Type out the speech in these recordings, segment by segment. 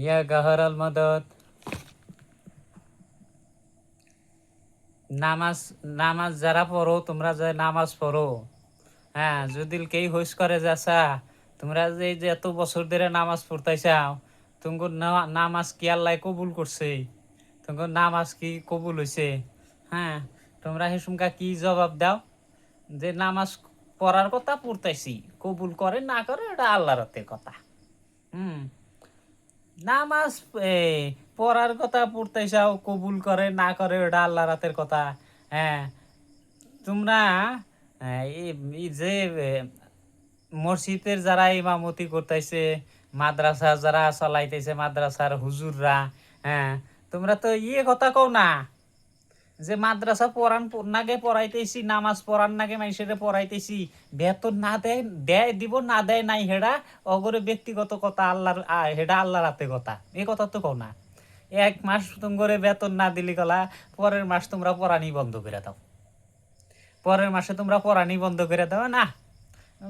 ইয়া গাহরাল মাদত। নামাজ নামাজ যারা পড়ো, তোমরা যে নামাজ পড়ো, হ্যাঁ, যদি কেই হইস করে যাচ্ছা, তোমরা যে এই যে এত বছর ধরে নামাজ পড়তাইছাও, তোমার নামাজ কি আল্লাহ কবুল করছে? তোমার নামাজ কি কবুল হয়েছে? হ্যাঁ, তোমরা হেসুমকা কি জবাব দাও? যে নামাজ পড়ার কথা পড়তাইছি, কবুল করে না করে এটা আল্লাহর হাতের কথা। হুম, নামাজ এ, পড়ার কথা পড়তেছাও, কবুল করে না করে ওটা আল্লাহর হাতের কথা। হ্যাঁ, তোমরা এই যে মসজিদের যারা ইমামতি করতেছে, মাদ্রাসা যারা চালাইতেছে, মাদ্রাসার হুজুররা, হ্যাঁ, তোমরা তো কথা কও না যে মাদ্রাসা পড়ান নাগে পড়াইতেছি, নামাজ পড়ান নাগে মানুষের পড়াইতেছি, বেতন না দেয়, দেয় দিব, না দেয় নাই, হেডা অগরে ব্যক্তিগত কথা, আল্লাহর হেডা আল্লাহর হাতে কথা, এই কথা তো কও না। এক মাস তোমরে বেতন না দিলি কলা, পরের মাস তোমরা পড়ানি বন্ধ করে দাও, পরের মাসে তোমরা পড়ানি বন্ধ করে দাও না,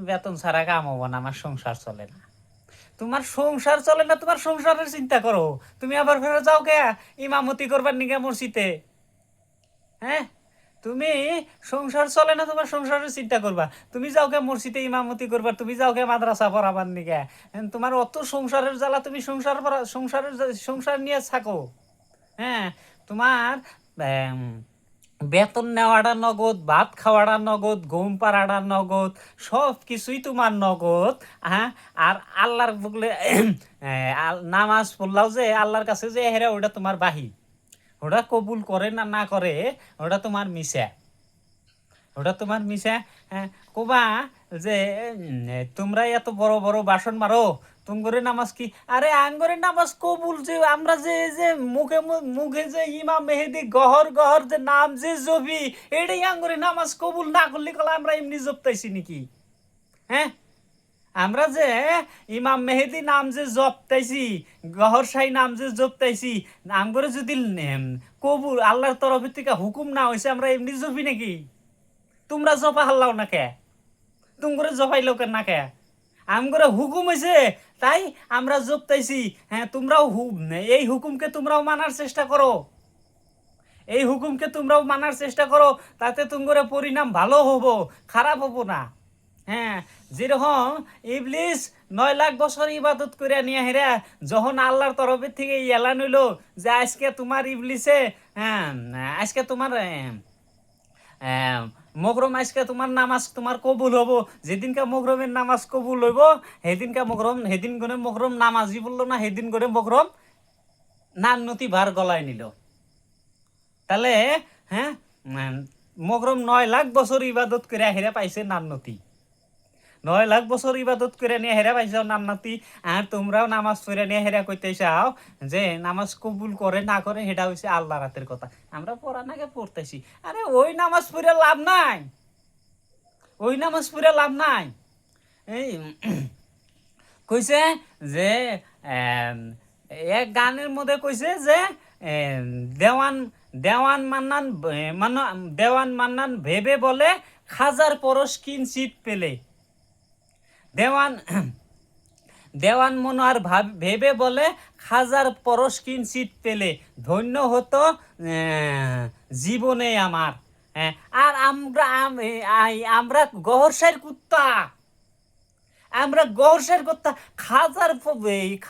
বেতন ছাড়া কাম হবো না, আমার সংসার চলে না। তোমার সংসার চলে না, তোমার সংসারের চিন্তা করো, তুমি আবার ফেরত যাও কে ইমামতি করবার নিগে মসজিদে? হ্যাঁ, তুমি সংসার চলে না, তোমার সংসারের চিন্তা করবা, তুমি যাও কে মসজিদে ইমামতি করবা, তুমি যাও কে মাদ্রাসা পড়াবার নিগে? তোমার অত সংসারের জ্বালা, তুমি সংসার নিয়ে থাকো। হ্যাঁ, তোমার বেতন নেওয়াটা নগদ, ভাত খাওয়াটা নগদ, ঘুম পাড়াটা নগদ, সব কিছুই তোমার নগদ। হ্যাঁ, আর আল্লাহর বলে নামাজ পড়লাও যে আল্লাহর কাছে যে হেরা, ওটা তোমার বাহি, ওটা কবুল করে না না করে, ওটা তোমার মিশা, ওটা তোমার মিশা। হ্যাঁ, কবা যে তোমরা এত বড় বড় বাসন মারো, তুমগরে নামাজ কি? আরে আঙ্গরে নামাজ কবুল যে আমরা যে যে মুখে মুখে যে ইমাম মেহেদি গহর গহর যে নাম যে জবি, এটাই আঙ্গরে নামাজ কবুল না করলে কলা আমরা এমনি জপতাইছি নাকি? হ্যাঁ, আমরা যে ইমাম মেহেদি নাম যে জপতাইছি, গহর শাহী নাম যে জপতাইছি, নাম করে যদি কবুল আল্লাহর তরফ থেকে হুকুম না হয়েছে, আমরা এমনি জপি নাকি? তোমরা জপা হাল্লাও না কে? তুম করে জপাইলো কেন না কে? আম করে হুকুম হয়েছে তাই আমরা জপতাইছি। হ্যাঁ, তোমরাও এই হুকুমকে তোমরাও মানার চেষ্টা করো, এই হুকুমকে তোমরাও মানার চেষ্টা করো, তাতে তোমরা পরিণাম ভালো হবো, খারাপ হবো না। হ্যাঁ, যেরকম ইবলিস 9 লাখ বছর ইবাদত করে নিয়ে হেরা, যখন আল্লাহর তরফের থেকে এলান হইলো যে আজকে তোমার ইবলিসে, হ্যাঁ, আজকে তোমার মগরম, আজকে তোমার নামাজ তোমার কবুল হবো, যেদিনকে মগরমের নামাজ কবুল হইব, সেদিনকে মগরম, সেদিন করে মগরম নামাজই বললো না, সেদিন করে মগরম নান্নতি ভার গলায় নিল। তাহলে হ্যাঁ, মগরম 9 লাখ বছর ইবাদত করে হেরা পাইছে নান্নতি, 9 লাখ বছর ইবাদত করে নিয়ে হেরা পাইছাও নান্নতি। আর তোমরাও নামাজ পড়ে নিয়ে হেরা কইতে চাও যে নামাজ কবুল করে না করে সেটা হচ্ছে আল্লাহ রাতের কথা, আমরা পড়া নাগে পড়তেছি। আরে ওই নামাজ পড়ে লাভ নাই, ওই নামাজ পড়ে লাভ নাই। এই কইছে যে এম, এক গানের মধ্যে কইছে যে এম, দেওয়ান দেওয়ান মান্নান দেওয়ান মান্নান ভেবে বলে খাজার পরশ কিঞ্চিত পেলে, দেওয়ান দেওয়ান মনোয়ার ভেবে বলে খাজার পরশ কিঞ্চিত পেলে, ধন্য হতো জীবনে আমার। আর আমরা আমরা গহরসার কুত্তা, আমরা গহরসার কুত্তা,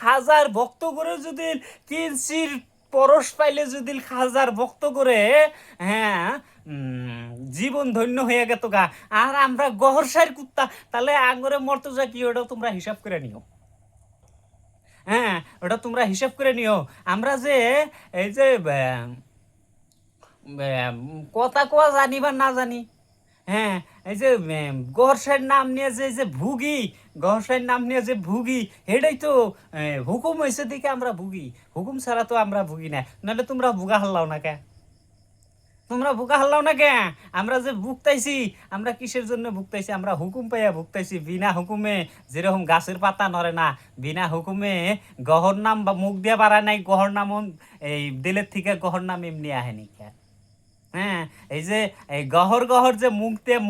খাজার ভক্ত করে যদি কিঞ্চির পরশ পাইলে যদি খাজার ভক্ত করে, হ্যাঁ, জীবন ধন্য হয়ে গেত গা। আর আমরা গহরসার কুত্তা, তাহলে আঙ্গরে মর্তজা কি, ওটা তোমরা হিসাব করে নিও। হ্যাঁ, ওটা তোমরা হিসাব করে নিও। আমরা যে এই যে কথা কোয়া জানি বা না জানি, হ্যাঁ, এই যে গহরসার নাম নিয়ে যে ভুগি, গহরসার নাম নিয়ে যে ভুগি, এটাই তো হুকুম হয়েছে দিকে আমরা ভুগি, হুকুম ছাড়া তো আমরা ভুগি না। নাহলে তোমরা ভুগা হাল্লাও না কে? তোমরা ভুকা হাল্লাও না কে? আমরা যে ভুগতাইছি, আমরা কিসের জন্য ভুগতাইছি? আমরা হুকুম পাইয়া ভুগতাইছি। বিনা হুকুমে যেরকম গাছের পাতা নড়ে না, বিনা হুকুমে গহর নাম বা মুখ দিয়ে বাড়ায় নাই, গহর নাম এই দিলের থেকে গহর নাম এমনি আহেনি কে? হ্যাঁ, এই যে এই গহর গহর যে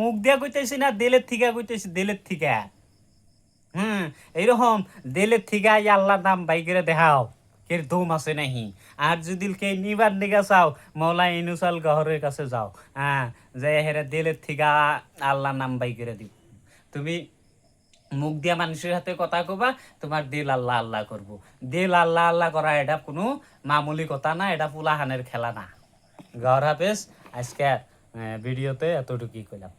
মুখ দিয়ে কইতেছি না, দিলের থেকে কইতেছি, দিলের থেকে। এইরকম দিলের থেকে আল্লাহর নাম বাইকেরে দেখাও। এর দম আছে নাহি। আর যদি কে নিবার নিগা চাও মৌলা ইনুসাল গহরের কাছে যাও, হ্যাঁ, যে হেরে দিলের থিকা আল্লাহ নাম বাই করে দিব। তুমি মুখ দিয়া মানুষের হাতে কথা কবা, তোমার দিল আল্লাহ আল্লাহ করব। দিল আল্লাহ আল্লাহ করা এটা কোনো মামুলি কথা না, এটা পুলাহানের খেলা না। গহর হাফেজ। আজকে ভিডিওতে এতটুকুই কইলাম।